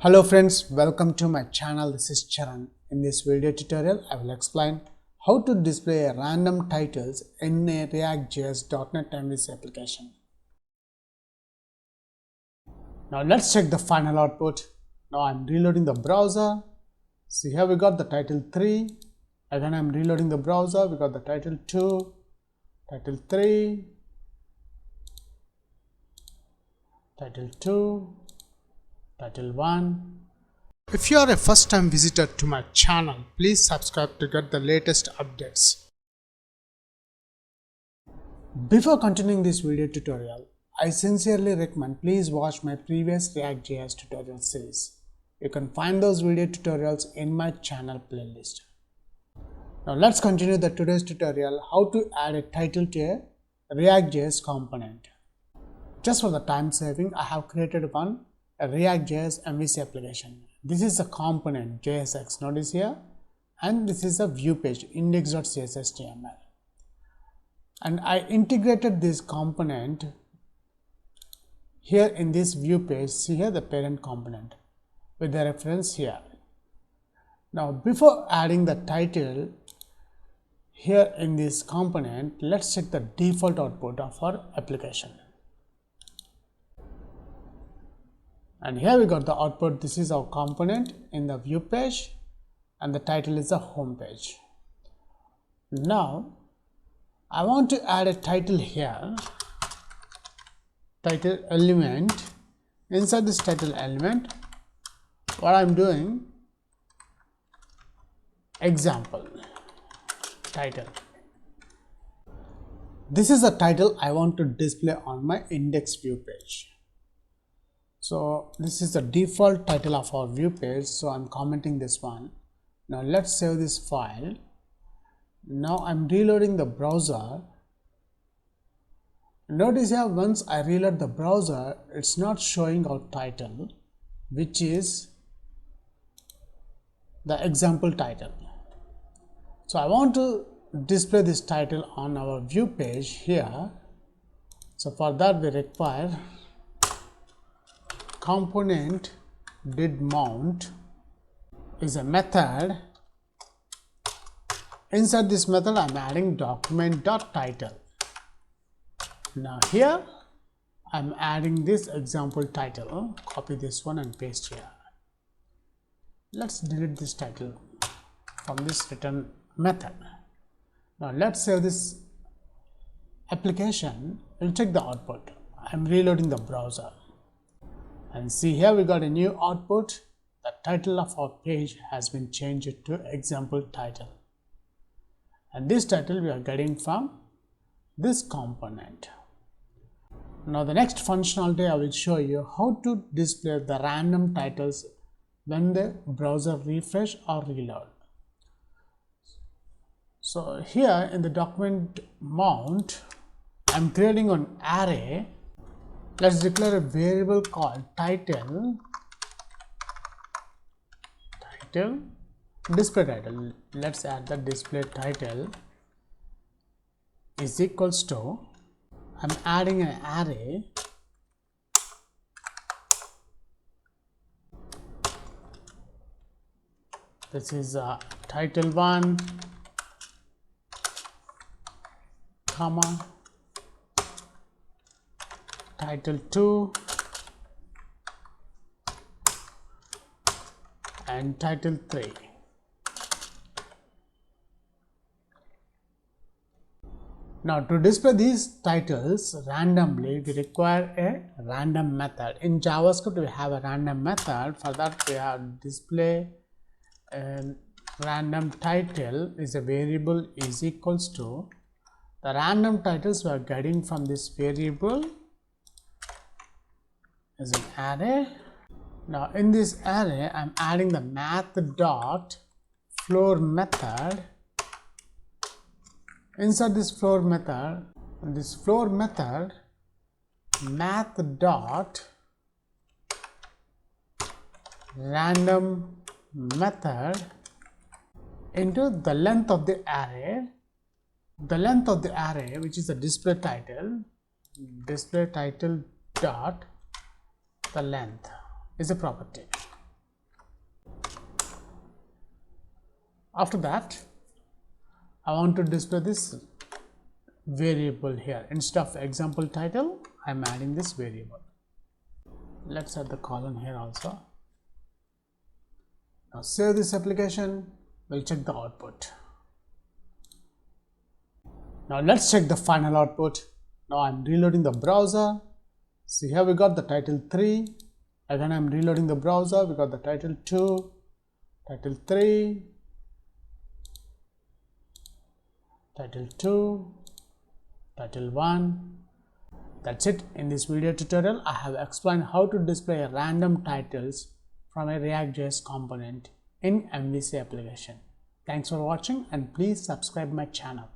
Hello friends, welcome to my channel. This is Charan. In this video tutorial, I will explain how to display a random titles in a ReactJS .NET MVC application. Now let's check the final output. Now I'm reloading the browser. See, here we got the title 3. Again I'm reloading the browser. We got the title 2, title 3, title 2, title 1. If you are a first time visitor to my channel, please subscribe to get the latest updates. Before continuing this video tutorial, I sincerely recommend please watch my previous ReactJS tutorial series. You can find those video tutorials in my channel playlist. Now let's continue the today's tutorial how to add a title to a ReactJS component. Just for the time saving, I have created a ReactJS MVC application. This is a component JSX, notice here, and this is a view page index.cshtml. And I integrated this component here in this view page. See here the parent component with the reference here. Now before adding the title here in this component, let's check the default output of our application. And here we got the output. This is our component in the view page and the title is the home page. Now I want to add a title here, title element. Inside this title element, what I'm doing, example title. This is the title I want to display on my index view page. So this is the default title of our view page, so I'm commenting this one. Now let's save this file. Now I'm reloading the browser. Notice here, once I reload the browser, it's not showing our title, which is the example title. So I want to display this title on our view page here. So for that we require component did mount is a method. Inside this method I'm adding document.title. Now here I'm adding this example title. Copy this one and paste here. Let's delete this title from this return method. Now let's save this application. We'll check the output. I'm reloading the browser. And see here we got a new output. The title of our page has been changed to example title. And this title we are getting from this component. Now the next functionality I will show you how to display the random titles when the browser refresh or reload. So here in the document mount, I'm creating an array. Let's declare a variable called title, display title. Let's add the display title is equals to, I'm adding an array this is title 1 comma title 2 and title 3. Now to display these titles randomly, we require a random method. In JavaScript we have a random method. For that we have display random title is a variable is equals to the random titles we are getting from this variable is an array. Now in this array I'm adding the math.floor method. Inside this floor method, math.random method into the length of the array. The length of the array, which is the display title dot the length is a property. After that, I want to display this variable here. Instead of example title, I'm adding this variable. Let's add the colon here also. Now save this application. We'll check the output. Now let's check the final output. Now I'm reloading the browser. See, here we got the title 3. Again I'm reloading the browser. We got the title 2, title 3, title 2, title 1. That's it. In this video tutorial, I have explained how to display random titles from a ReactJS component in MVC application. Thanks for watching and please subscribe my channel.